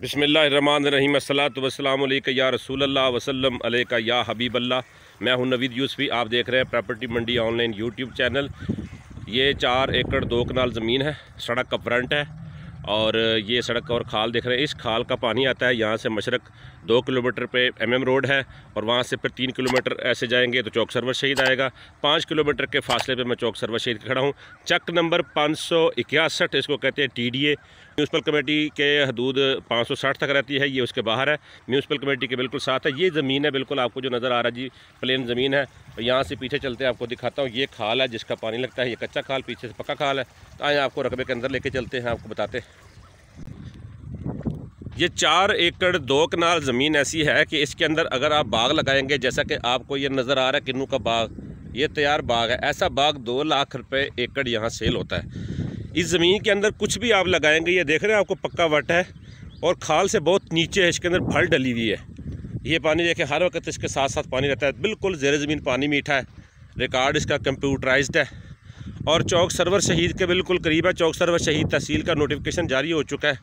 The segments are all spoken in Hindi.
बिस्मिल्लाहिर्रहमानिर्रहीम अस्सलातु वस्सलामु अलैका या रसूलल्लाह वसल्लम अलैका या हबीबल्लाह। मैं हूं नवीद यूसुफी। आप देख रहे हैं प्रॉपर्टी मंडी ऑनलाइन यूट्यूब चैनल। ये 4 एकड़ 2 कनाल ज़मीन है, सड़क का फ्रंट है और ये सड़क और खाल देख रहे हैं। इस खाल का पानी आता है यहाँ से मशरक़ 2 किलोमीटर पे MM रोड है और वहाँ से फिर 3 किलोमीटर ऐसे जाएंगे तो चौक सरवर शहीद आएगा। 5 किलोमीटर के फासले पे मैं चौक सरवर शहीद खड़ा हूँ। चक नंबर 561 इसको कहते हैं TDA। म्यूनसिपल कमेटी के हदूद 560 तक रहती है, ये उसके बाहर है। म्यूनसिपल कमेटी के बिल्कुल साथ है। ये ज़मीन है बिल्कुल आपको जो नज़र आ रहा है जी, प्लेन ज़मीन है। यहाँ से पीछे चलते हैं, आपको दिखाता हूँ। ये खाल है जिसका पानी लगता है, ये कच्चा खाल, पीछे से पक्का खाल है। तो आए आपको रकबे के अंदर लेके चलते हैं, आपको बताते हैं। ये 4 एकड़ 2 कनाल ज़मीन ऐसी है कि इसके अंदर अगर आप बाग लगाएंगे, जैसा कि आपको ये नज़र आ रहा है किन्नू का बाग, ये तैयार बाग है। ऐसा बाग 2 लाख रुपए एकड़ यहाँ सेल होता है। इस ज़मीन के अंदर कुछ भी आप लगाएंगे, ये देख रहे हैं आपको पक्का वट है और खाल से बहुत नीचे है, इसके अंदर फल डली हुई है। ये पानी देखें हर वक्त इसके साथ साथ पानी रहता है। बिल्कुल ज़ेर ज़मीन पानी मीठा है। रिकॉर्ड इसका कंप्यूटराइज्ड है और चौक सरवर शहीद के बिल्कुल करीब है। चौक सरवर शहीद तहसील का नोटिफिकेशन जारी हो चुका है।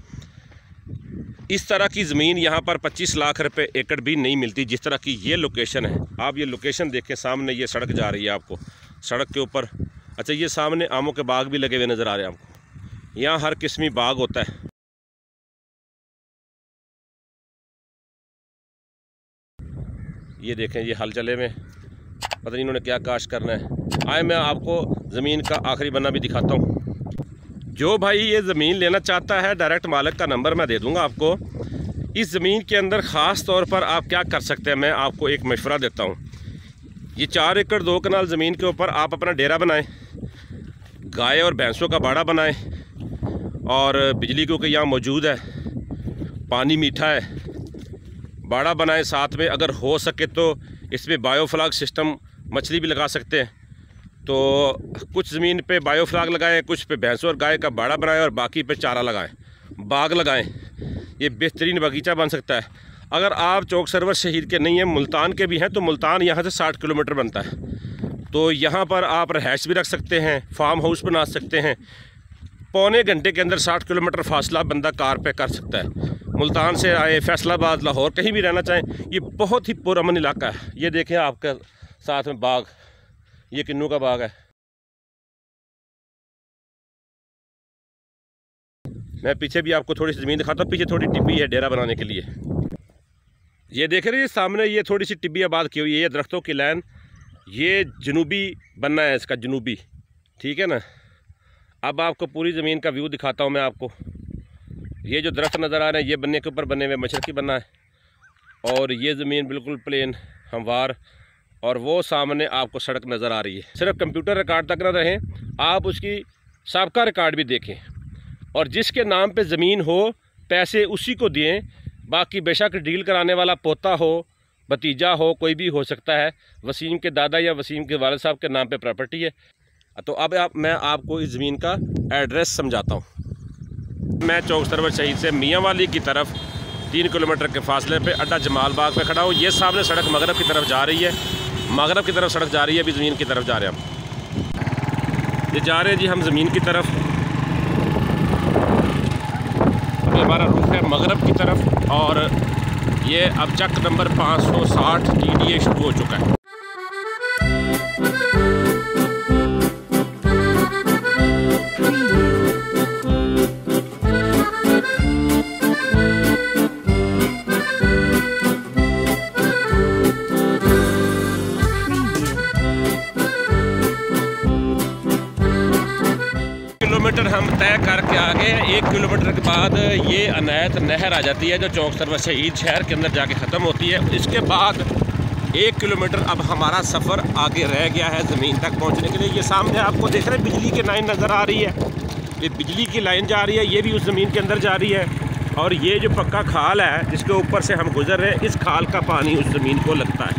इस तरह की ज़मीन यहाँ पर 25 लाख रुपए एकड़ भी नहीं मिलती, जिस तरह की ये लोकेशन है। आप ये लोकेशन देखें, सामने ये सड़क जा रही है आपको, सड़क के ऊपर। अच्छा, ये सामने आमों के बाग भी लगे हुए नज़र आ रहे हैं आपको। यहाँ हर किस्मी बाग होता है। ये देखें, ये हल चले में पता नहीं इन्होंने क्या काश करना है। आए मैं आपको ज़मीन का आखिरी बन्ना भी दिखाता हूँ। जो भाई ये ज़मीन लेना चाहता है, डायरेक्ट मालिक का नंबर मैं दे दूंगा आपको। इस ज़मीन के अंदर ख़ास तौर पर आप क्या कर सकते हैं, मैं आपको एक मशवरा देता हूँ। ये 4 एकड़ 2 कनाल ज़मीन के ऊपर आप अपना डेरा बनाएं, गाय और भैंसों का बाड़ा बनाएं और बिजली क्योंकि यहाँ मौजूद है, पानी मीठा है, बाड़ा बनाएं। साथ में अगर हो सके तो इसमें बायोफ्लाग सिस्टम मछली भी लगा सकते हैं। तो कुछ ज़मीन पे बायोफ्लाग लगाएं, कुछ पे भैंसों और गाय का बाड़ा बनाएं और बाकी पे चारा लगाएं, बाग लगाएं। ये बेहतरीन बगीचा बन सकता है। अगर आप चौक सरवर शहीद के नहीं हैं, मुल्तान के भी हैं, तो मुल्तान यहाँ से 60 किलोमीटर बनता है। तो यहाँ पर आप रहायश भी रख सकते हैं, फार्म हाउस बना सकते हैं। पौने घंटे के अंदर 60 किलोमीटर फासला बंदा कार पे कर सकता है। मुल्तान से आए, फैसलाबाद, लाहौर, कहीं भी रहना चाहें, ये बहुत ही पुरअमन इलाका है। ये देखें आपके साथ में बाग, ये किन्नू का बाग है। मैं पीछे भी आपको थोड़ी सी ज़मीन दिखाता हूँ। पीछे थोड़ी टिब्बी है डेरा बनाने के लिए। ये देख रहे हैं सामने, ये थोड़ी सी टिब्बी आबाद की हुई है। ये दरख्तों की लाइन, ये जनूबी बनना है इसका, जनूबी, ठीक है ना। अब आपको पूरी ज़मीन का व्यू दिखाता हूँ मैं आपको। ये जो दरख्त नज़र आ रहे हैं, ये बनने के ऊपर बने हुए मशरक़ी बनना है और ये ज़मीन बिल्कुल प्लेन हमवार, और वो सामने आपको सड़क नज़र आ रही है। सिर्फ कंप्यूटर रिकॉर्ड तक ना रहें, आप उसकी साबका रिकॉर्ड भी देखें और जिसके नाम पे ज़मीन हो पैसे उसी को दें। बाकी बेशक डील कराने वाला पोता हो, भतीजा हो, कोई भी हो सकता है। वसीम के दादा या वसीम के वालिद साहब के नाम पे प्रॉपर्टी है। तो अब मैं आपको इस ज़मीन का एड्रेस समझाता हूँ। मैं चौक सरवर शहीद से मियाँ वाली की तरफ 3 किलोमीटर के फासले पे अड्डा जमाल बाग पे खड़ा हूँ। ये सामने सड़क मगरब की तरफ जा रही है, मगरब की तरफ सड़क जा रही है। अभी ज़मीन की तरफ जा रहे हैं हम। ये जा रहे हैं जी हम ज़मीन की तरफ। अभी हमारा रुख है मगरब की तरफ और ये अब चक नंबर 560 TDA शुरू हो चुका है। किलोमीटर हम तय करके आगे 1 किलोमीटर के बाद ये अनायत नहर आ जाती है जो चौक सरवर शहीद शहर के अंदर जाके ख़त्म होती है। इसके बाद 1 किलोमीटर अब हमारा सफ़र आगे रह गया है ज़मीन तक पहुंचने के लिए। ये सामने आपको देख रहे हैं बिजली की लाइन नज़र आ रही है, ये बिजली की लाइन जा रही है, ये भी उस ज़मीन के अंदर जा रही है। और ये जो पक्का खाल है जिसके ऊपर से हम गुजर रहे हैं, इस खाल का पानी उस ज़मीन को लगता है।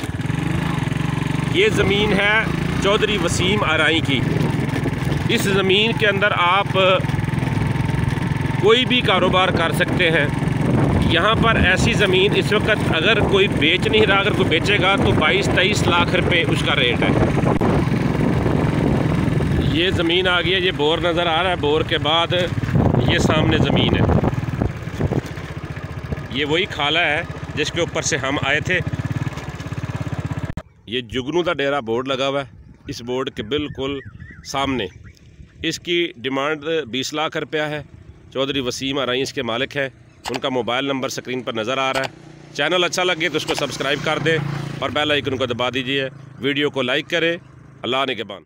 ये ज़मीन है चौधरी वसीम आराई की। इस ज़मीन के अंदर आप कोई भी कारोबार कर सकते हैं। यहाँ पर ऐसी ज़मीन इस वक्त अगर कोई बेच नहीं रहा, अगर कोई बेचेगा तो 22-23 लाख रुपए उसका रेट है। ये ज़मीन आ गई है, ये बोर नज़र आ रहा है, बोर के बाद ये सामने ज़मीन है। ये वही खाला है जिसके ऊपर से हम आए थे। ये जुगनू का डेरा बोर्ड लगा हुआ है, इस बोर्ड के बिल्कुल सामने। इसकी डिमांड 20 लाख रुपया है। चौधरी वसीम आरई इसके मालिक हैं। उनका मोबाइल नंबर स्क्रीन पर नज़र आ रहा है। चैनल अच्छा लगे तो उसको सब्सक्राइब कर दें और बेल आइकन को दबा दीजिए। वीडियो को लाइक करें। अल्लाह ने के बान।